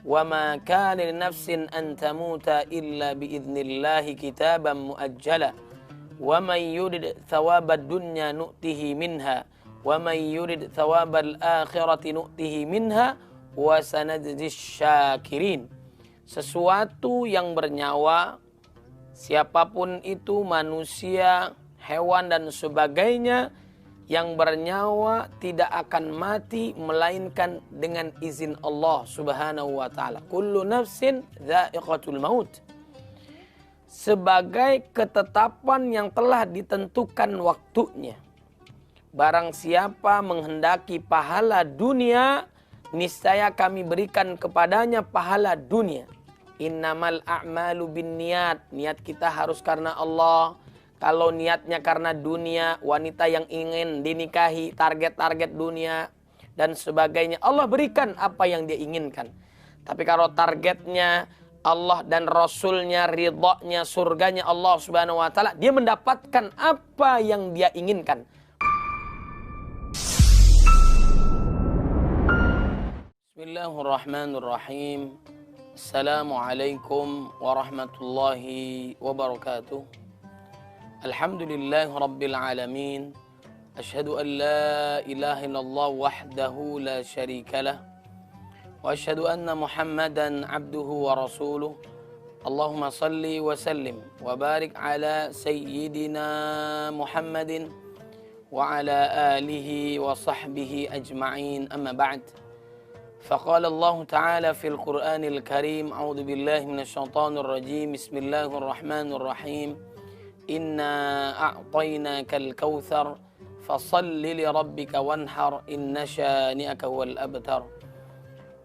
wa ma kana li nafsin an tamuta illa bi idznillah kitaban muajjala wa man yurid thawabad dunya nu'tihi minha wa man yurid thawabal akhirati nu'tihi minha wa sanajzis syakirin. Sesuatu yang bernyawa, siapapun itu, manusia, hewan dan sebagainya, yang bernyawa tidak akan mati melainkan dengan izin Allah Subhanahu wa taala. Kullu nafsin dha'iqatul maut. Sebagai ketetapan yang telah ditentukan waktunya. Barang siapa menghendaki pahala dunia, niscaya kami berikan kepadanya pahala dunia. Innamal a'malu binniyat. Niat kita harus karena Allah. Kalau niatnya karena dunia, wanita yang ingin dinikahi, target-target dunia dan sebagainya, Allah berikan apa yang dia inginkan. Tapi kalau targetnya Allah dan Rasulnya, ridhonya, surganya Allah Subhanahu wa taala, dia mendapatkan apa yang dia inginkan. Bismillahirrahmanirrahim. Assalamualaikum warahmatullahi wabarakatuh. Alhamdulillah rabbil alamin. Ashhadu an la ilaha illallah wahdahu la syarikalah. Wa ashhadu anna Muhammadan abduhu wa rasuluh. Allahumma salli wa sallim wa barik ala sayyidina Muhammadin wa ala alihi wa sahbihi ajma'in. Amma ba'd. فقال الله تعالى في القرآن الكريم أعوذ بالله من الشيطان الرجيم بسم الله الرحمن الرحيم إنا أعطيناك الكوثر فصل لربك وانحر إن شانئك هو الأبتر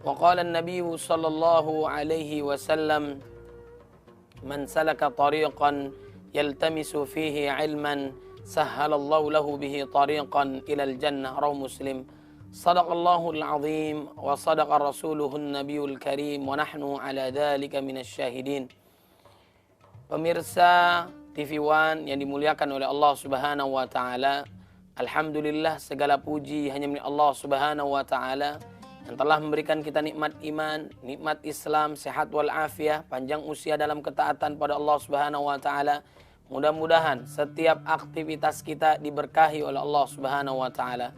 وقال النبي صلى الله عليه وسلم من سلك طريقا يلتمس فيه علما سهل الله له به طريقا إلى الجنة رواه مسلم. Sadaqallahul azim wa sadaqa rasuluhun nabiyul karim wa nahnu ala dhalika minasyahidin. Pemirsa TV One yang dimuliakan oleh Allah Subhanahu wa taala, alhamdulillah segala puji hanya milik Allah Subhanahu wa taala yang telah memberikan kita nikmat iman, nikmat Islam, sehat wal afiah, panjang usia dalam ketaatan pada Allah Subhanahu wa taala. Mudah-mudahan setiap aktivitas kita diberkahi oleh Allah Subhanahu wa taala.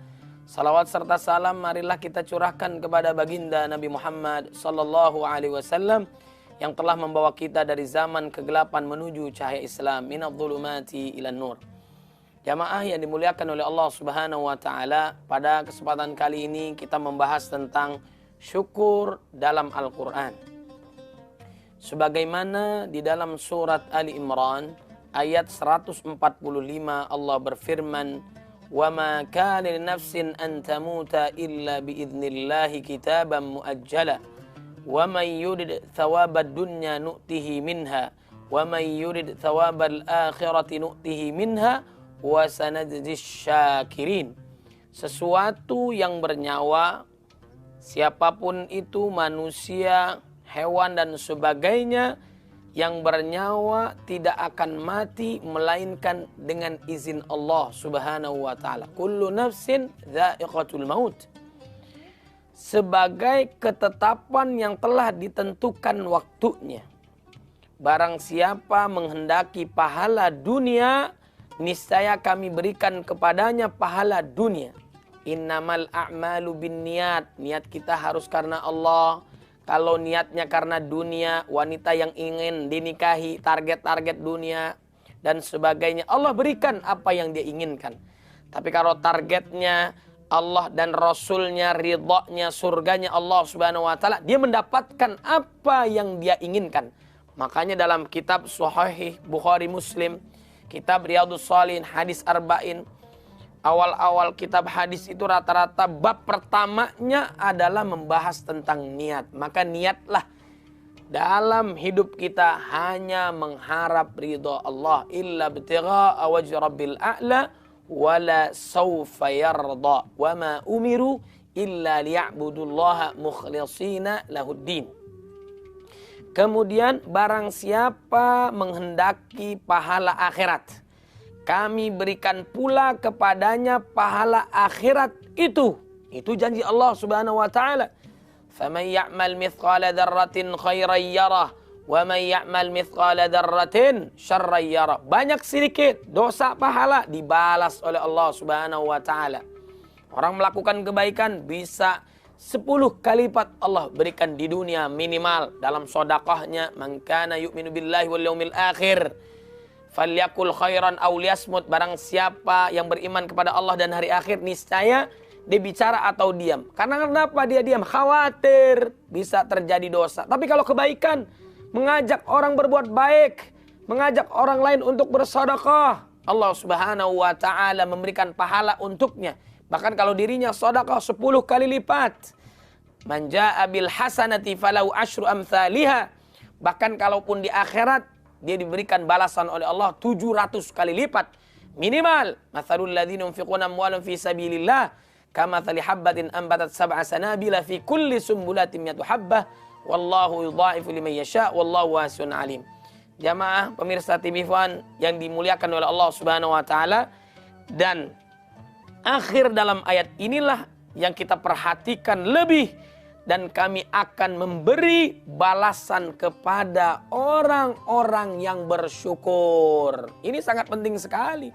Salawat serta salam marilah kita curahkan kepada baginda Nabi Muhammad sallallahu alaihi wasallam yang telah membawa kita dari zaman kegelapan menuju cahaya Islam, minadh-dhulumati ilan nur. Jamaah yang dimuliakan oleh Allah Subhanahu wa taala, pada kesempatan kali ini kita membahas tentang syukur dalam Al-Qur'an. Sebagaimana di dalam surat Ali Imran ayat 145 Allah berfirman, وَمَا كَانَ لِنَفْسٍ أَن تَمُوتَ إِلَّا بِإِذْنِ اللَّهِ كِتَابًا مُؤَجَّلًا وَمَنْ يُرِدْ ثَوَابَ الدُّنْيَا نُؤْتِهِ مِنْهَا وَمَنْ يُرِدْ ثَوَابَ الْآخِرَةِ نُؤْتِهِ مِنْهَا وَسَنَجْزِي الشَّاكِرِينَ. Sesuatu yang bernyawa, siapapun itu, manusia, hewan dan sebagainya, yang bernyawa tidak akan mati melainkan dengan izin Allah Subhanahu wa taala. Kullu nafsin dha'iqatul maut. Sebagai ketetapan yang telah ditentukan waktunya. Barang siapa menghendaki pahala dunia, niscaya kami berikan kepadanya pahala dunia. Innamal a'malu binniyat. Niat kita harus karena Allah. Kalau niatnya karena dunia, wanita yang ingin dinikahi, target-target dunia dan sebagainya, Allah berikan apa yang dia inginkan. Tapi kalau targetnya Allah dan Rasulnya, ridhonya, surganya Allah Subhanahu wa taala, dia mendapatkan apa yang dia inginkan. Makanya dalam kitab Sahih Bukhari Muslim, kitab Riyadhus Shalihin, hadis arba'in, awal-awal kitab hadis itu rata-rata bab pertamanya adalah membahas tentang niat. Maka niatlah dalam hidup kita hanya mengharap ridha Allah. Illa ibtigha'a wajhi rabbil a'la wala sawfa yarda. Wa ma umiru illa liya'budullaha mukhlishina lahuddin. Kemudian barang siapa menghendaki pahala akhirat, kami berikan pula kepadanya pahala akhirat itu. Itu janji Allah Subhanahu wa taala. Faman ya'mal mithqala dzarratin khairan yarah wa man ya'mal mithqala dzarratin syarran yarah. Banyak sedikit dosa pahala dibalas oleh Allah Subhanahu wa taala. Orang melakukan kebaikan bisa 10 kali lipat Allah berikan di dunia minimal dalam sedekahnya. Man kana yu'minu billahi wal yaumil akhir falyakul khairan aw liyasmut. Barang siapa yang beriman kepada Allah dan hari akhir, niscaya dia bicara atau diam. Karena kenapa dia diam? Khawatir bisa terjadi dosa. Tapi kalau kebaikan, mengajak orang berbuat baik, mengajak orang lain untuk bersedekah, Allah Subhanahu wa taala memberikan pahala untuknya. Bahkan kalau dirinya sedekah 10 kali lipat. Man jaa bil hasanati falau asyru amsalihha. Bahkan kalaupun di akhirat dia diberikan balasan oleh Allah 700 kali lipat minimal. Matsalul ladzina yunfiquna amwalahum fi sabilillah kamatsali habbatin ambatat sab'a sanabila fi kulli sumbulatin mi'atu habbah wallahu yudha'ifu liman yasha wallahu wasi'un alim. Jamaah pemirsa TV One yang dimuliakan oleh Allah Subhanahu wa taala, dan akhir dalam ayat inilah yang kita perhatikan lebih, dan kami akan memberi balasan kepada orang-orang yang bersyukur. Ini sangat penting sekali.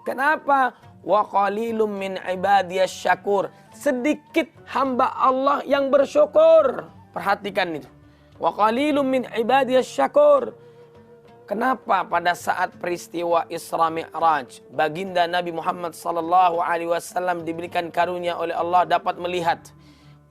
Kenapa? Wa qalilum min ibadiyas syakur. Sedikit hamba Allah yang bersyukur. Perhatikan itu. Wa qalilum min ibadiyas syakur. Kenapa pada saat peristiwa Isra Mi'raj, baginda Nabi Muhammad SAW diberikan karunia oleh Allah dapat melihat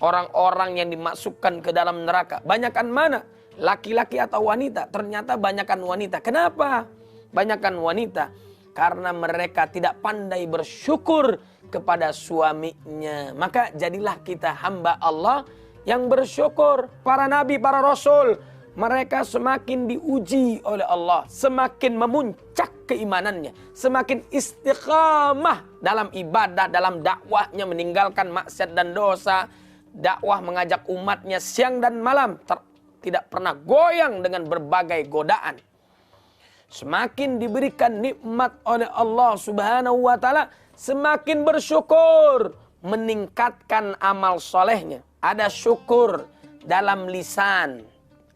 orang-orang yang dimasukkan ke dalam neraka. Banyakan mana? Laki-laki atau wanita? Ternyata banyakan wanita. Kenapa banyakan wanita? Karena mereka tidak pandai bersyukur kepada suaminya. Maka jadilah kita hamba Allah yang bersyukur. Para nabi, para rasul, mereka semakin diuji oleh Allah, semakin memuncak keimanannya, semakin istiqamah dalam ibadah, dalam dakwahnya, meninggalkan maksiat dan dosa. Dakwah mengajak umatnya siang dan malam, tidak pernah goyang dengan berbagai godaan. Semakin diberikan nikmat oleh Allah Subhanahu wa taala, semakin bersyukur, meningkatkan amal solehnya. Ada syukur dalam lisan.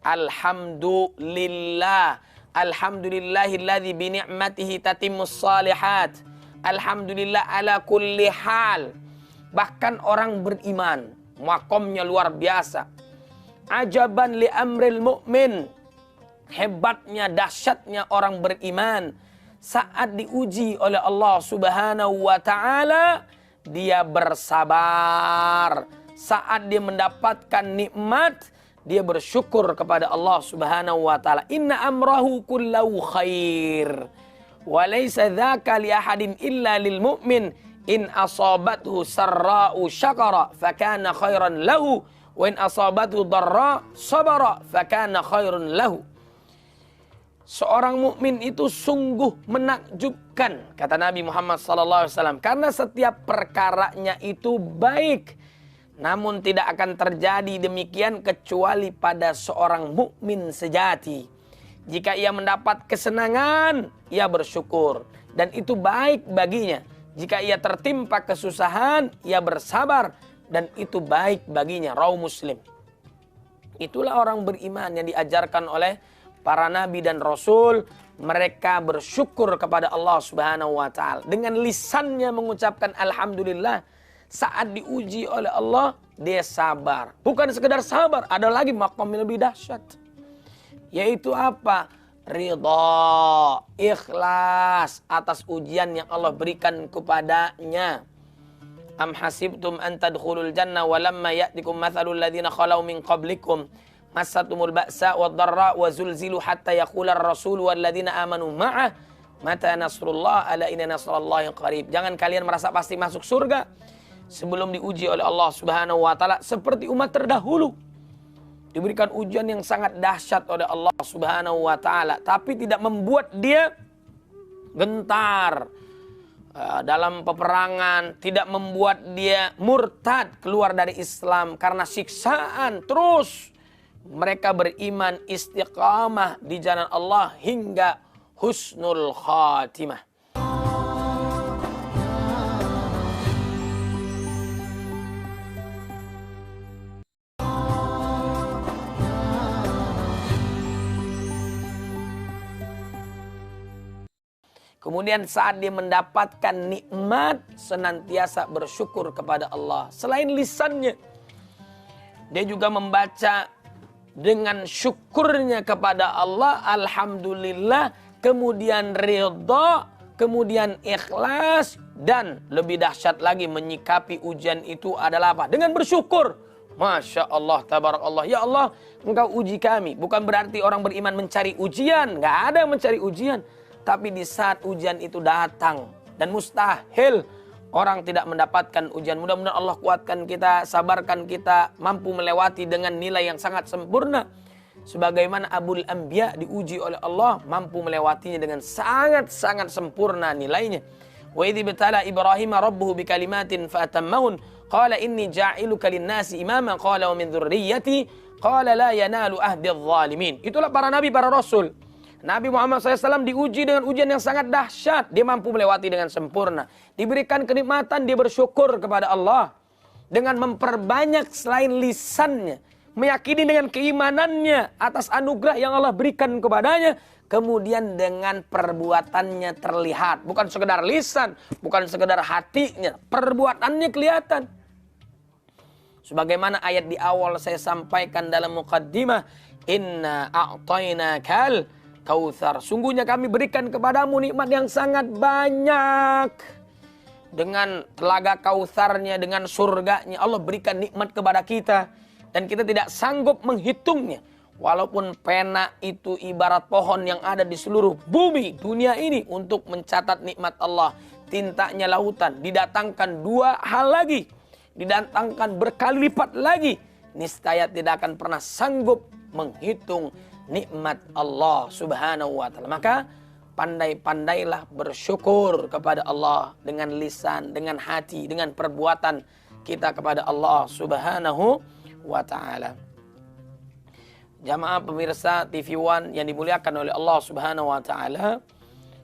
Alhamdulillah. Alhamdulillahilladzi bi ni'matihi tatimmus shalihat. Alhamdulillah ala kulli hal. Bahkan orang beriman, makomnya luar biasa. Ajaban li amril mu'min. Hebatnya, dahsyatnya orang beriman saat diuji oleh Allah Subhanahu wa taala, dia bersabar. Saat dia mendapatkan nikmat, dia bersyukur kepada Allah Subhanahu wa taala. Inna amrahu kullahu khair wa laysa dzaka li ahadin illa lil mu'min in asabathu sarra'u syakara fakana khairan lahu wa in asabathu dharra sabara fakana khairun lahu. Seorang mukmin itu sungguh menakjubkan, kata Nabi Muhammad SAW, karena setiap perkaranya itu baik. Namun tidak akan terjadi demikian kecuali pada seorang mukmin sejati. Jika ia mendapat kesenangan, ia bersyukur, dan itu baik baginya. Jika ia tertimpa kesusahan, ia bersabar, dan itu baik baginya. Rawahu Muslim. Itulah orang beriman yang diajarkan oleh para nabi dan rasul. Mereka bersyukur kepada Allah Subhanahu wa taala. Dengan lisannya mengucapkan alhamdulillah. Saat diuji oleh Allah, dia sabar. Bukan sekedar sabar, ada lagi maqam yang lebih dahsyat. Yaitu apa? Ridha, ikhlas atas ujian yang Allah berikan kepadanya. Am hasibtum an tadkhulul jannah wa lamma ya'tikum mathalul ladzina khalau min qablikum massatumul ba'sa wad dharra wa zulzilu hatta yaqula ar-rasul wal ladzina amanu ma'ah mata nasrullah ala inna nasrallahi qarib. Jangan kalian merasa pasti masuk surga sebelum diuji oleh Allah Subhanahu wa taala seperti umat terdahulu. Diberikan ujian yang sangat dahsyat oleh Allah Subhanahu wa taala, tapi tidak membuat dia gentar dalam peperangan, tidak membuat dia murtad keluar dari Islam karena siksaan. Terus mereka beriman istiqamah di jalan Allah hingga husnul khatimah. Kemudian saat dia mendapatkan nikmat, senantiasa bersyukur kepada Allah. Selain lisannya, dia juga membaca dengan syukurnya kepada Allah, alhamdulillah, kemudian ridha, kemudian ikhlas, dan lebih dahsyat lagi menyikapi ujian itu adalah apa? Dengan bersyukur. Masya Allah, tabarakallah. Ya Allah, Engkau uji kami. Bukan berarti orang beriman mencari ujian. Nggak ada yang mencari ujian. Tapi di saat ujian itu datang, dan mustahil orang tidak mendapatkan ujian. Mudah-mudahan Allah kuatkan kita, sabarkan kita, mampu melewati dengan nilai yang sangat sempurna. Sebagaimana Abul Anbiya diuji oleh Allah, mampu melewatinya dengan sangat-sangat sempurna nilainya. Wa idh ibtala Ibrahim rabbuhu bikalimatin fatammahun qala inni ja'iluka lin-nasi imama qala wa min dzurriyyati qala la yanalu ahdidz zalimin. Itulah para nabi, para rasul. Nabi Muhammad SAW diuji dengan ujian yang sangat dahsyat. Dia mampu melewati dengan sempurna. Diberikan kenikmatan, dia bersyukur kepada Allah. Dengan memperbanyak selain lisannya. Meyakini dengan keimanannya atas anugerah yang Allah berikan kepadanya. Kemudian dengan perbuatannya terlihat. Bukan sekedar lisan, bukan sekedar hatinya. Perbuatannya kelihatan. Sebagaimana ayat di awal saya sampaikan dalam muqaddimah. Inna a'tainakal Kautsar. Sungguhnya kami berikan kepadamu nikmat yang sangat banyak. Dengan telaga Kautsarnya, dengan surganya, Allah berikan nikmat kepada kita. Dan kita tidak sanggup menghitungnya. Walaupun pena itu ibarat pohon yang ada di seluruh bumi, dunia ini, untuk mencatat nikmat Allah. Tintanya lautan. Didatangkan 2 hal lagi. Didatangkan berkali lipat lagi. Niscaya tidak akan pernah sanggup menghitung nikmat Allah subhanahu wa ta'ala. Maka pandai-pandailah bersyukur kepada Allah dengan lisan, dengan hati, dengan perbuatan kita kepada Allah subhanahu wa ta'ala. Jamaah pemirsa TV One yang dimuliakan oleh Allah subhanahu wa ta'ala.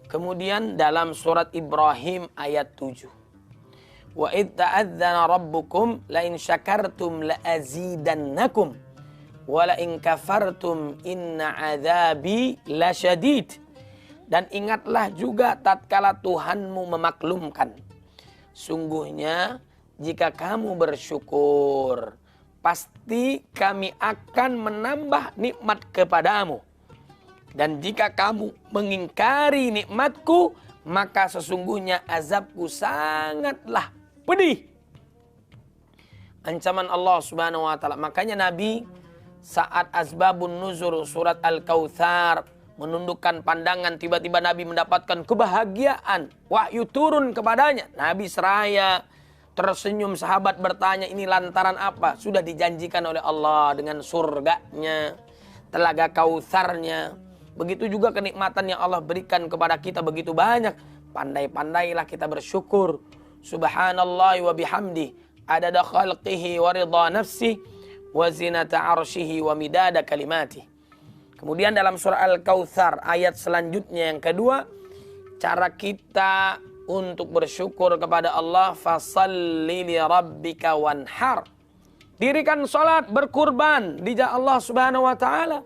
Kemudian dalam surat Ibrahim ayat 7. Wa idh ta'adzana rabbukum la in syakartum la azidannakum. Wala in kafartum inna adzabi lasyadid. Dan ingatlah juga tatkala Tuhanmu memaklumkan. Sungguhnya jika kamu bersyukur, pasti kami akan menambah nikmat kepadamu. Dan jika kamu mengingkari nikmatku, maka sesungguhnya azabku sangatlah pedih. Ancaman Allah subhanahu wa ta'ala. Makanya Nabi saat asbabun nuzul surat Al-Kautsar menundukkan pandangan, tiba-tiba Nabi mendapatkan kebahagiaan. Wahyu turun kepadanya. Nabi seraya tersenyum, sahabat bertanya, ini lantaran apa? Sudah dijanjikan oleh Allah dengan surganya, telaga Kautsarnya. Begitu juga kenikmatan yang Allah berikan kepada kita begitu banyak. Pandai-pandailah kita bersyukur. Subhanallah wa bihamdi adada khalqihi wa ridha nafsi wa zinata arsyihi wa midada kalimati. Kemudian dalam surah Al-Kautsar ayat selanjutnya yang kedua, cara kita untuk bersyukur kepada Allah, fasalli li rabbika wanhar. Dirikan salat, berkurban di jalan Allah Subhanahu wa taala.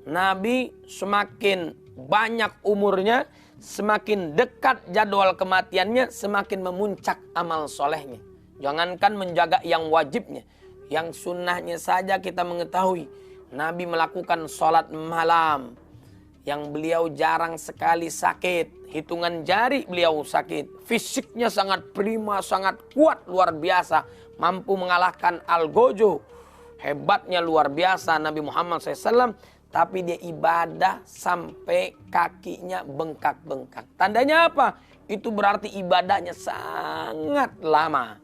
Nabi semakin banyak umurnya, semakin dekat jadwal kematiannya, semakin memuncak amal solehnya. Jangankan menjaga yang wajibnya, yang sunnahnya saja kita mengetahui. Nabi melakukan sholat malam yang beliau jarang sekali sakit. Hitungan jari beliau sakit. Fisiknya sangat prima, sangat kuat, luar biasa. Mampu mengalahkan Al-Gojo. Hebatnya luar biasa Nabi Muhammad SAW. Tapi dia ibadah sampai kakinya bengkak-bengkak. Tandanya apa? Itu berarti ibadahnya sangat lama.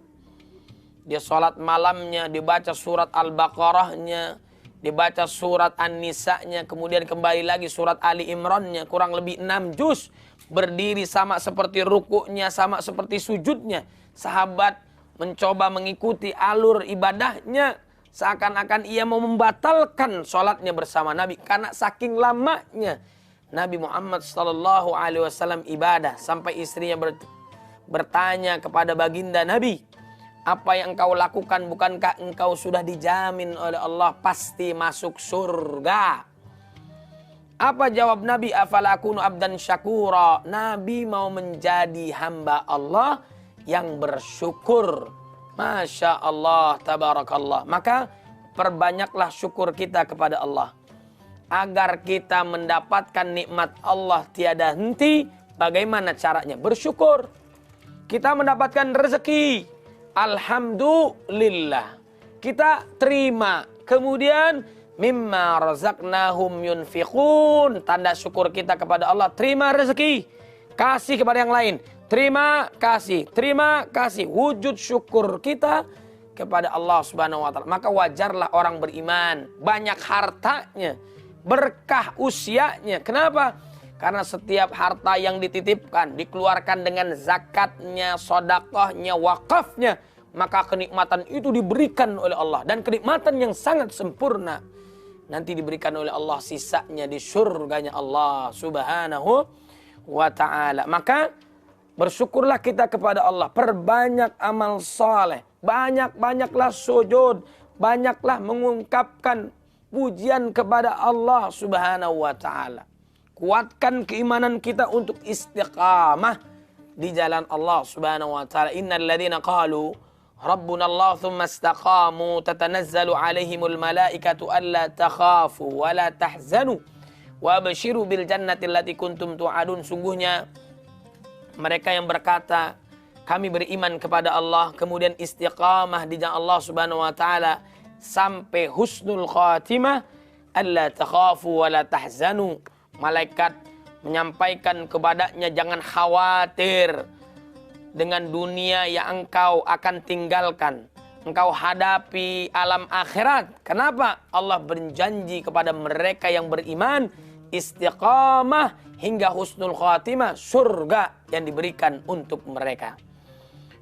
Dia sholat malamnya, dibaca surat Al-Baqarahnya, dibaca surat An-Nisa'nya, kemudian kembali lagi surat Ali Imrannya, kurang lebih 6 juz. Berdiri sama seperti rukuknya, sama seperti sujudnya. Sahabat mencoba mengikuti alur ibadahnya, seakan-akan ia mau membatalkan sholatnya bersama Nabi. Karena saking lamanya Nabi Muhammad SAW ibadah. Sampai istrinya bertanya kepada baginda Nabi, apa yang engkau lakukan, bukankah engkau sudah dijamin oleh Allah pasti masuk surga? Apa jawab Nabi? Afala akunu abdan syakura. Nabi mau menjadi hamba Allah yang bersyukur. Masya Allah, tabarakallah. Maka perbanyaklah syukur kita kepada Allah. Agar kita mendapatkan nikmat Allah tiada henti. Bagaimana caranya? Bersyukur. Kita mendapatkan rezeki. Alhamdulillah. Kita terima. Kemudian mimma razaqnahum yunfiqun. Tanda syukur kita kepada Allah. Terima rezeki. Kasih kepada yang lain. Terima kasih. Terima kasih. Wujud syukur kita kepada Allah Subhanahu wa taala. Maka wajarlah orang beriman. Banyak hartanya. Berkah usianya. Kenapa? Karena setiap harta yang dititipkan. Dikeluarkan dengan zakatnya, sodakohnya, wakafnya. Maka kenikmatan itu diberikan oleh Allah. Dan kenikmatan yang sangat sempurna. Nanti diberikan oleh Allah sisanya di surganya Allah Subhanahu wa ta'ala. Maka bersyukurlah kita kepada Allah. Perbanyak amal soleh. Banyak-banyaklah sujud. Banyaklah mengungkapkan pujian kepada Allah Subhanahu wa ta'ala. Kuatkan keimanan kita untuk istiqamah di jalan Allah Subhanahu wa ta'ala. Innal ladzina qalu Rabbuna Allah thumma istaqamu tatanazzalu alaihimul malaikatu alla takhafu wa la tahzanu wa abshiru bil jannati allati kuntum tu'adun. Sungguhnya mereka yang berkata kami beriman kepada Allah kemudian istiqamah di jalan Allah Subhanahu wa taala sampai husnul khatimah, alla takhafu wa la tahzanu. Malaikat menyampaikan kepadanya jangan khawatir dengan dunia yang engkau akan tinggalkan. Engkau hadapi alam akhirat. Kenapa? Allah berjanji kepada mereka yang beriman. Istiqamah hingga husnul khatimah. Surga yang diberikan untuk mereka.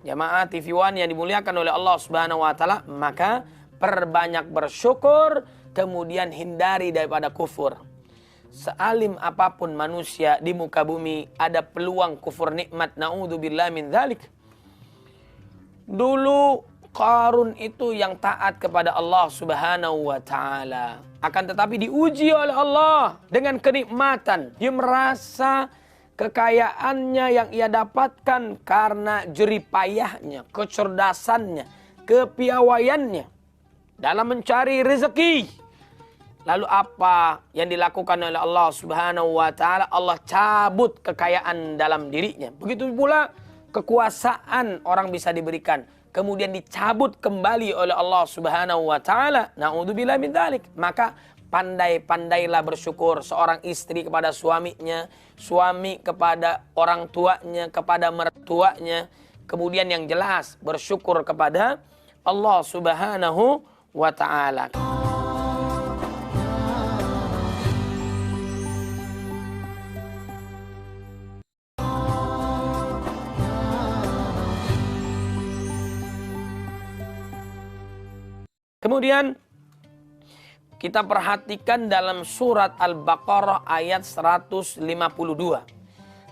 Jamaah TV One yang dimuliakan oleh Allah Subhanahu wa ta'ala. Maka perbanyak bersyukur. Kemudian hindari daripada kufur. Sealim apapun manusia di muka bumi ada peluang kufur nikmat. Na'udzubillah min dzalik. Dulu Qarun itu yang taat kepada Allah Subhanahu wa ta'ala. Akan tetapi diuji oleh Allah dengan kenikmatan. Dia merasa kekayaannya yang ia dapatkan karena jeripayahnya, kecerdasannya, kepiawaiannya dalam mencari rezeki. Lalu apa yang dilakukan oleh Allah Subhanahu wa ta'ala? Allah cabut kekayaan dalam dirinya. Begitu pula kekuasaan orang bisa diberikan. Kemudian dicabut kembali oleh Allah Subhanahu wa ta'ala. Na'udzubillah min dzalik. Maka pandai-pandailah bersyukur. Seorang istri kepada suaminya. Suami kepada orang tuanya. Kepada mertuanya. Kemudian yang jelas bersyukur kepada Allah Subhanahu wa ta'ala. Kemudian kita perhatikan dalam surat Al-Baqarah ayat 152.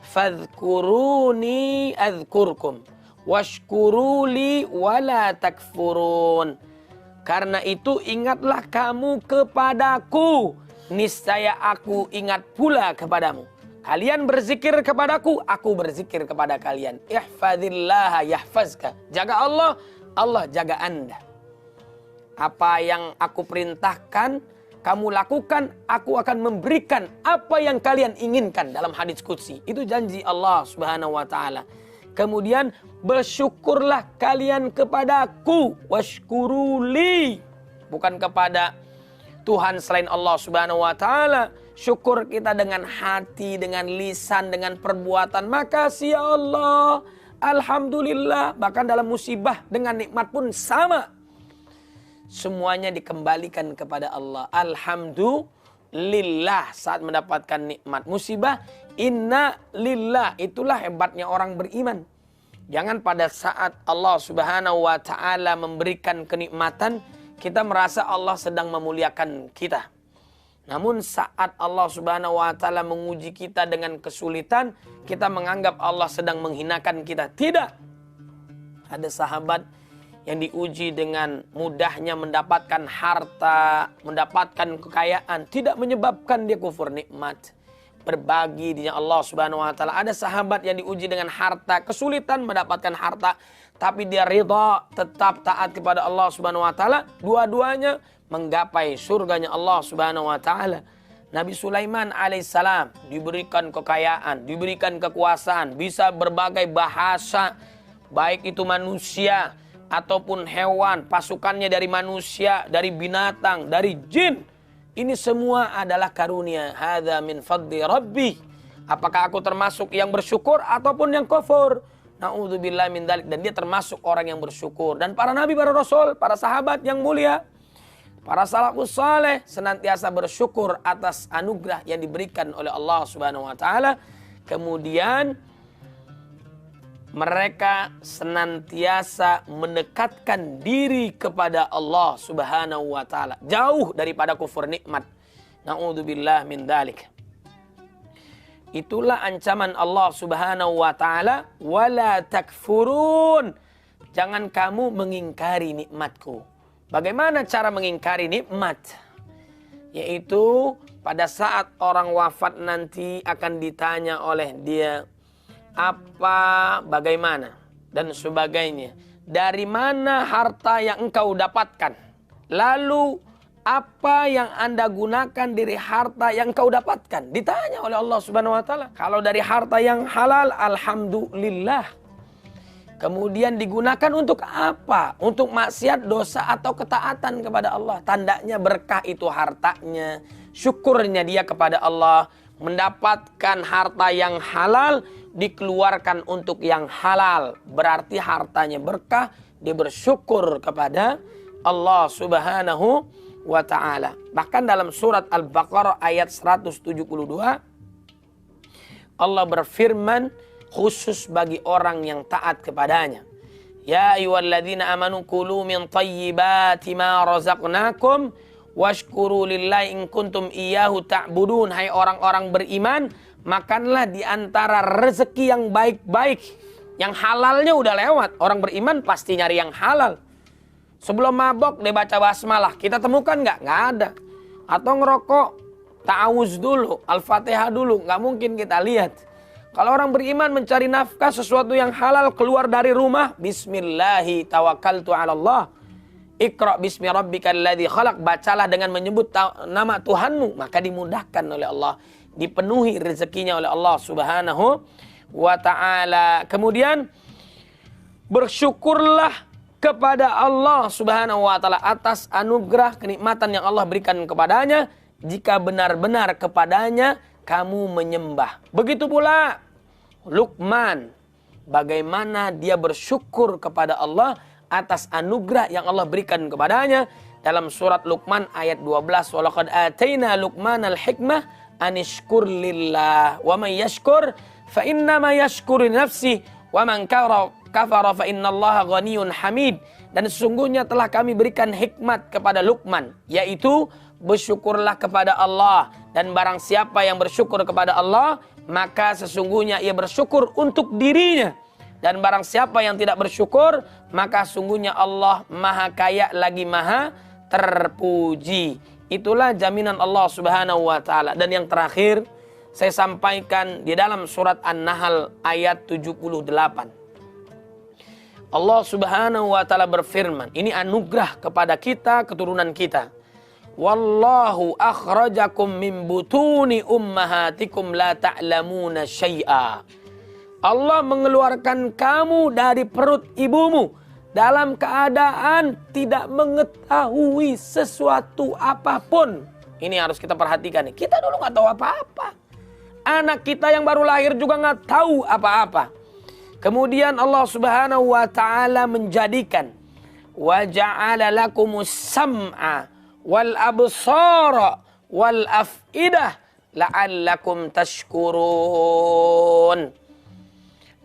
Fadhkuruni adzkurkum washkuruli wala takfurun. Karena itu ingatlah kamu kepadaku, niscaya aku ingat pula kepadamu. Kalian berzikir kepadaku, aku berzikir kepada kalian. Ihfazillaha yahfazka. Jaga Allah, Allah jaga Anda. Apa yang aku perintahkan, kamu lakukan, aku akan memberikan apa yang kalian inginkan dalam hadits qudsi. Itu janji Allah Subhanahu wa ta'ala. Kemudian bersyukurlah kalian kepadaku. Washkuruli. Bukan kepada Tuhan selain Allah Subhanahu wa ta'ala. Syukur kita dengan hati, dengan lisan, dengan perbuatan. Makasih ya Allah. Alhamdulillah. Bahkan dalam musibah dengan nikmat pun sama. Semuanya dikembalikan kepada Allah. Alhamdulillah saat mendapatkan nikmat. Musibah, inna lillah. Itulah hebatnya orang beriman. Jangan pada saat Allah Subhanahu wa ta'ala memberikan kenikmatan, kita merasa Allah sedang memuliakan kita. Namun saat Allah Subhanahu wa ta'ala menguji kita dengan kesulitan, kita menganggap Allah sedang menghinakan kita. Tidak. Ada sahabat yang diuji dengan mudahnya mendapatkan harta, mendapatkan kekayaan, tidak menyebabkan dia kufur nikmat. Berbagi dengan Allah Subhanahu wa taala. Ada sahabat yang diuji dengan harta, kesulitan mendapatkan harta, tapi dia ridha, tetap taat kepada Allah Subhanahu wa taala. Dua-duanya menggapai surganya Allah Subhanahu wa taala. Nabi Sulaiman alaihissalam diberikan kekayaan, diberikan kekuasaan, bisa berbagai bahasa, baik itu manusia ataupun hewan, pasukannya dari manusia, dari binatang, dari jin. Ini semua adalah karunia. Hadza min fadli rabbi. Apakah aku termasuk yang bersyukur ataupun yang kufur? Na'udzubillah min dzalik. Dan dia termasuk orang yang bersyukur. Dan para nabi, para rasul, para sahabat yang mulia, para salafus saleh senantiasa bersyukur atas anugerah yang diberikan oleh Allah Subhanahu wa taala. Kemudian mereka senantiasa mendekatkan diri kepada Allah Subhanahu wa taala, jauh daripada kufur nikmat. Na'udzubillah min dzalik. Itulah ancaman Allah Subhanahu wa taala, wala takfurun. Jangan kamu mengingkari nikmatku. Bagaimana cara mengingkari nikmat? Yaitu pada saat orang wafat nanti akan ditanya oleh dia, apa, bagaimana, dan sebagainya. Dari mana harta yang engkau dapatkan? Lalu apa yang Anda gunakan dari harta yang engkau dapatkan? Ditanya oleh Allah Subhanahu wa taala. Kalau dari harta yang halal, alhamdulillah. Kemudian digunakan untuk apa? Untuk maksiat, dosa, atau ketaatan kepada Allah. Tandanya berkah itu hartanya. Syukurnya dia kepada Allah. Mendapatkan harta yang halal, dikeluarkan untuk yang halal. Berarti hartanya berkah, dia bersyukur kepada Allah Subhanahu wa ta'ala. Bahkan dalam surat Al-Baqarah ayat 172, Allah berfirman khusus bagi orang yang taat kepadanya. Ya ayyuhalladzina amanu kulu min thayyibati ma razaqnakum washkuru lillahi in kuntum iyyahu ta'budun. Hai orang-orang beriman, makanlah di antara rezeki yang baik-baik. Yang halalnya udah lewat. Orang beriman pasti nyari yang halal. Sebelum mabok dia baca basmalah. Kita temukan nggak? Nggak ada. Atau ngerokok, ta'awuz dulu, Al-Fatihah dulu. Nggak mungkin kita lihat. Kalau orang beriman mencari nafkah sesuatu yang halal, keluar dari rumah, Bismillahi tawakkaltu ala Allah. Iqra bismi rabbikal ladzi khalaq. Bacalah dengan menyebut nama Tuhanmu. Maka dimudahkan oleh Allah. Dipenuhi rezekinya oleh Allah Subhanahu wa ta'ala. Kemudian bersyukurlah kepada Allah Subhanahu wa ta'ala atas anugerah kenikmatan yang Allah berikan kepadanya. Jika benar-benar kepadanya kamu menyembah. Begitu pula Luqman. Bagaimana dia bersyukur kepada Allah atas anugerah yang Allah berikan kepadanya. Dalam surat Luqman ayat 12. Walaqad atayna Luqmanal hikmah anishkur lillah wa man yashkur fa innama yashkuru nafsi wa man kafara fa innallaha ghaniyun hamid. Dan sesungguhnya telah kami berikan hikmat kepada Luqman, yaitu bersyukurlah kepada Allah, dan barang siapa yang bersyukur kepada Allah maka sesungguhnya ia bersyukur untuk dirinya, dan barang siapa yang tidak bersyukur maka sungguhnya Allah maha kaya lagi maha terpuji. Itulah jaminan Allah Subhanahu wa ta'ala. Dan yang terakhir saya sampaikan di dalam surat An-Nahl ayat 78. Allah Subhanahu wa ta'ala berfirman, ini anugerah kepada kita, keturunan kita. Wallahu akhrajakum min butuni ummahatikum la ta'lamuna syai'a. Allah mengeluarkan kamu dari perut ibumu dalam keadaan tidak mengetahui sesuatu apapun. Ini harus kita perhatikan. Kita dulu nggak tahu apa-apa. Anak kita yang baru lahir juga nggak tahu apa-apa. Kemudian Allah Subhanahu wa ta'ala menjadikan wa ja'ala lakumus sam'a wal absara wal af'idah la'allakum tashkurun.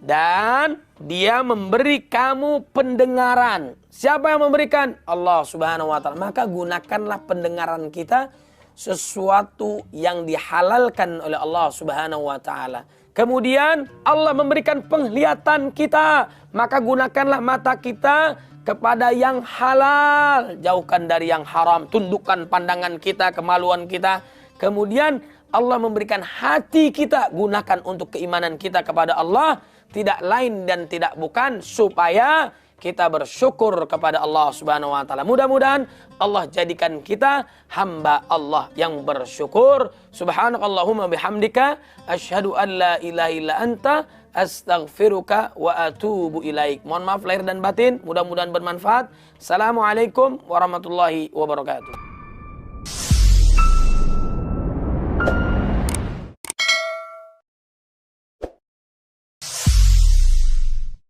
Dan dia memberi kamu pendengaran. Siapa yang memberikan? Allah Subhanahu wa ta'ala. Maka gunakanlah pendengaran kita sesuatu yang dihalalkan oleh Allah Subhanahu wa ta'ala. Kemudian Allah memberikan penglihatan kita, maka gunakanlah mata kita kepada yang halal, jauhkan dari yang haram, tundukkan pandangan kita, kemaluan kita. Kemudian Allah memberikan hati kita, gunakan untuk keimanan kita kepada Allah, tidak lain dan tidak bukan supaya kita bersyukur kepada Allah Subhanahu wa taala. Mudah-mudahan Allah jadikan kita hamba Allah yang bersyukur. Subhanakallahumma bihamdika asyhadu an la ilaha illa anta astaghfiruka wa atubu ilaik. Mohon maaf lahir dan batin, mudah-mudahan bermanfaat. Assalamualaikum warahmatullahi wabarakatuh.